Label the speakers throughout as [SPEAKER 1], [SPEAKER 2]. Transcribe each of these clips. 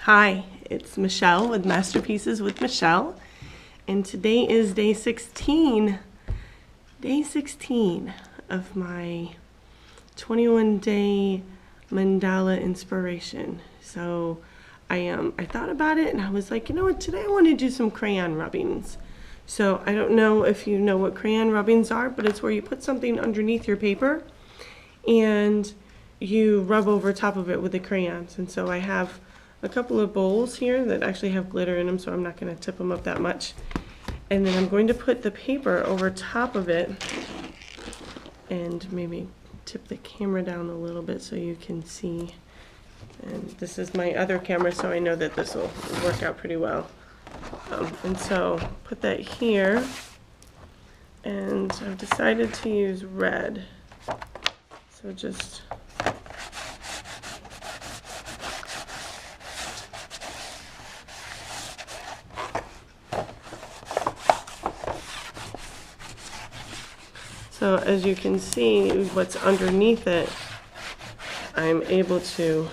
[SPEAKER 1] Hi, it's Michelle with Masterpieces with Michelle, and today is day 16 of my 21-day mandala inspiration. So I thought about it and I was like, you know what, today I want to do some crayon rubbings. So I don't know if you know what crayon rubbings are, but it's where you put something underneath your paper and you rub over top of it with the crayons. And so I have a couple of bowls here that actually have glitter in them, so I'm not going to tip them up that much. And then I'm going to put the paper over top of it and maybe tip the camera down a little bit so you can see. And this is my other camera, so I know that this will work out pretty well. And so put that here, and I've decided to use red. So just so as you can see, what's underneath it, I'm able to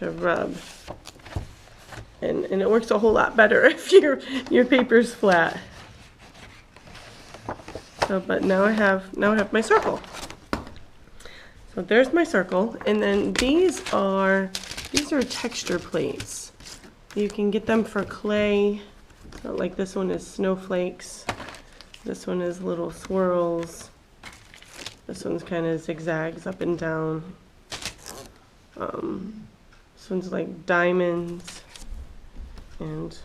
[SPEAKER 1] rub, and it works a whole lot better if your paper's flat. So, but now I have my circle. So there's my circle, and then these are texture plates. You can get them for clay. So like this one is snowflakes. This one is little swirls. This one's kind of zigzags up and down. This one's like diamonds and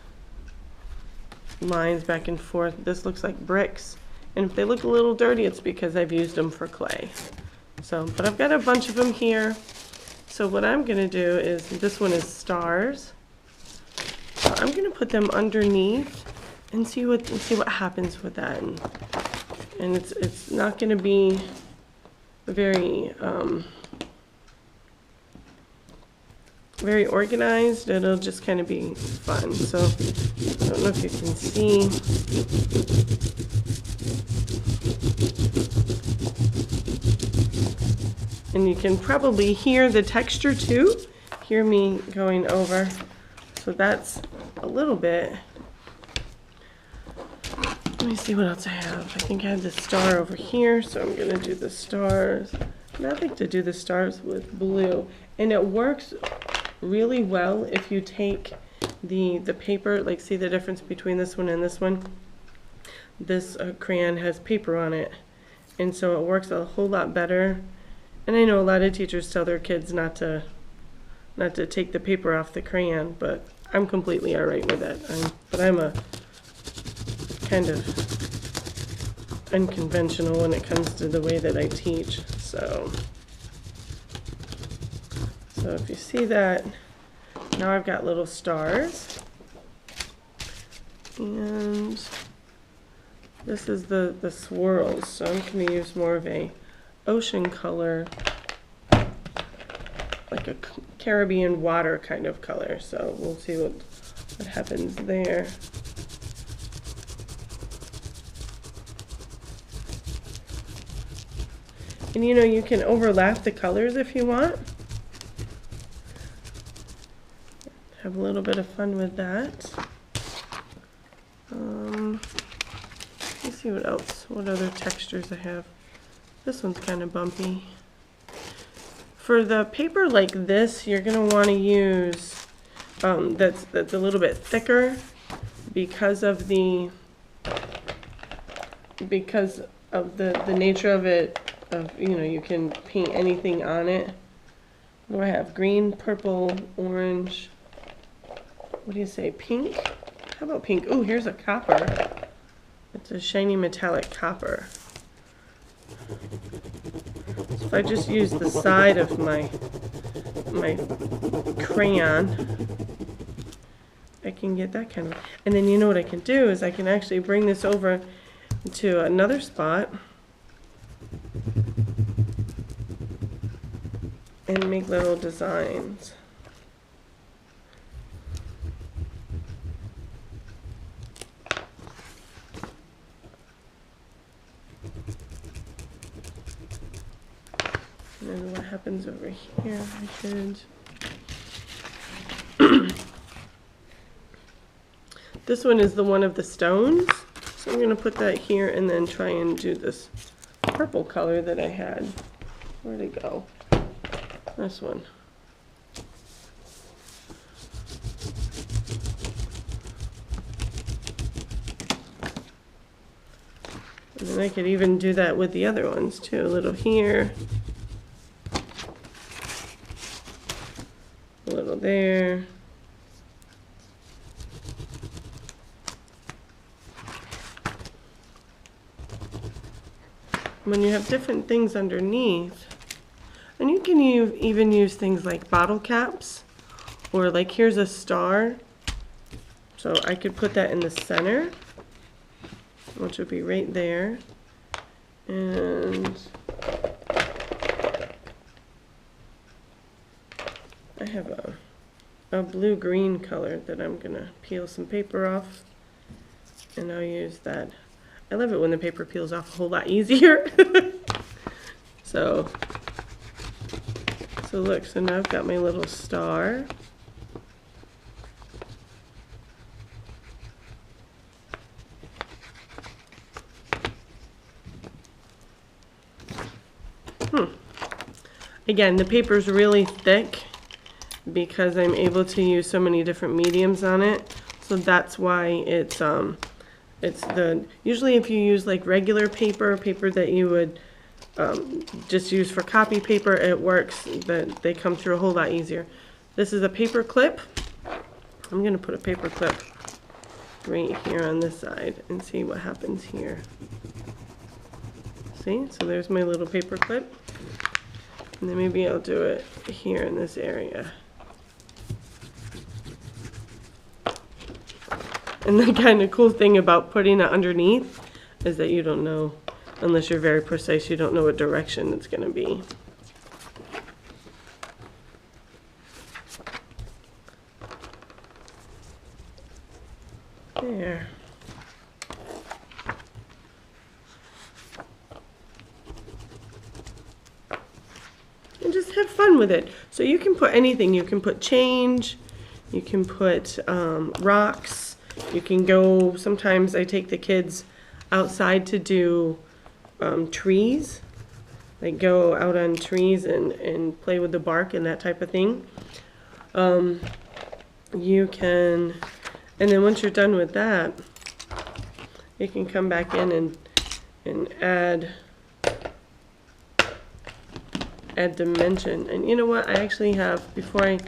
[SPEAKER 1] lines back and forth. This looks like bricks. And if they look a little dirty, it's because I've used them for clay. So, but I've got a bunch of them here. So what I'm gonna do is, this one is stars. So I'm gonna put them underneath and see what happens with that. And it's not gonna be very very organized. It'll just kind of be fun. So I don't know if you can see. And you can probably hear the texture too. Hear me going over. So that's a little bit. Let me see what else I have. I think I have the star over here, so I'm gonna do the stars. And I like to do the stars with blue. And it works really well if you take the paper, like see the difference between this one and this one? This crayon has paper on it, and so it works a whole lot better. And I know a lot of teachers tell their kids not to take the paper off the crayon, but I'm completely alright with it. But I'm a kind of unconventional when it comes to the way that I teach. So if you see that, now I've got little stars. And this is the swirls, so I'm going to use more of a ocean color, like a Caribbean water kind of color. So we'll see what happens there. And you know, you can overlap the colors if you want. Have a little bit of fun with that. Let's see what else, what other textures I have. This one's kind of bumpy. For the paper like this, you're going to want to use that's a little bit thicker because of the nature of it. You know, you can paint anything on it. What do I have? Green, purple, orange. What do you say? Pink? How about pink? Oh, here's a copper. It's a shiny metallic copper. So if I just use the side of my crayon, I can get that kind of. And then you know what I can do is I can actually bring this over to another spot and make little designs. And then what happens over here, I could This one is the one of the stones. So I'm going to put that here and then try and do this purple color that I had. Where'd it go? This one. And then I could even do that with the other ones too. A little here. A little there. When you have different things underneath, and you can even use things like bottle caps, or like here's a star, so I could put that in the center, which would be right there, and I have a blue-green color that I'm gonna peel some paper off, and I'll use that. I love it when the paper peels off a whole lot easier. So look, so now I've got my little star. Again, the paper's really thick because I'm able to use so many different mediums on it. So that's why it's usually if you use like regular paper that you would just use for copy paper, it works, that they come through a whole lot easier. This is a paper clip. I'm gonna put a paper clip right here on this side and see what happens here. See, so there's my little paper clip. And then maybe I'll do it here in this area. And the kind of cool thing about putting it underneath is that you don't know, unless you're very precise, you don't know what direction it's going to be. There. And just have fun with it. So you can put anything. You can put change, you can put rocks. You can go, sometimes I take the kids outside to do trees. Like go out on trees and play with the bark and that type of thing. You can, and then once you're done with that, you can come back in and add dimension. And you know what, I actually have, before I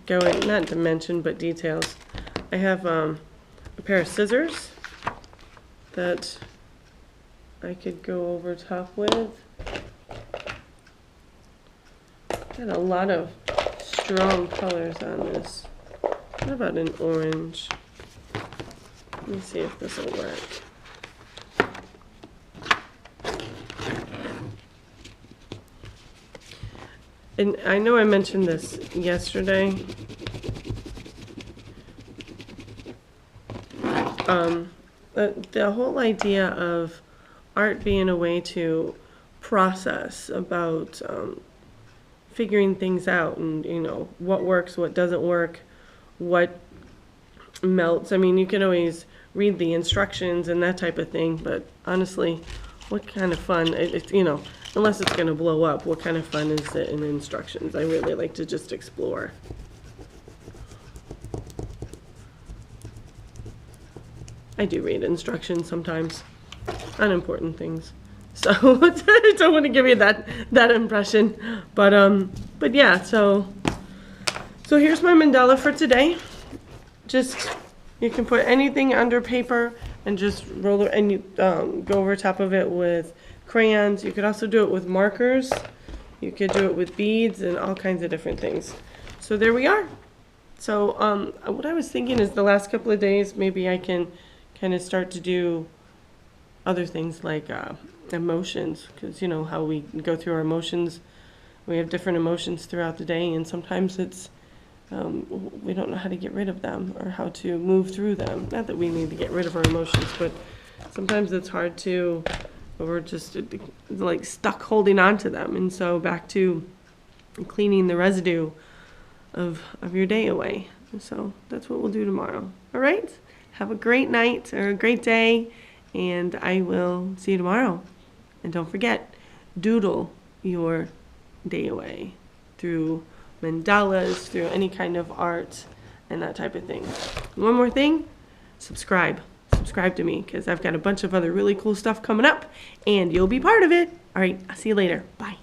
[SPEAKER 1] go in, not dimension, but details, I have a pair of scissors that I could go over top with. Got a lot of strong colors on this. What about an orange? Let me see if this will work. And I know I mentioned this yesterday. The whole idea of art being a way to process about figuring things out, and you know what works, what doesn't work, what melts. I mean, you can always read the instructions and that type of thing, but honestly, what kind of fun, you know, unless it's going to blow up, what kind of fun is it in instructions? I really like to just explore. I do read instructions sometimes on important things, so I don't want to give you that impression. But yeah, so here's my mandala for today. Just, you can put anything under paper and just roll it, and you go over top of it with crayons. You could also do it with markers. You could do it with beads and all kinds of different things. So there we are. So what I was thinking is the last couple of days, maybe I can kind of start to do other things like emotions, because you know how we go through our emotions. We have different emotions throughout the day, and sometimes it's we don't know how to get rid of them or how to move through them. Not that we need to get rid of our emotions, but sometimes it's hard to, we're just like stuck holding on to them. And so back to cleaning the residue of your day away. So that's what we'll do tomorrow. All right? have a great night or a great day, and I will see you tomorrow. And don't forget, doodle your day away through mandalas, through any kind of art and that type of thing. One more thing, subscribe to me, because I've got a bunch of other really cool stuff coming up and you'll be part of it. All right, I'll see you later. Bye.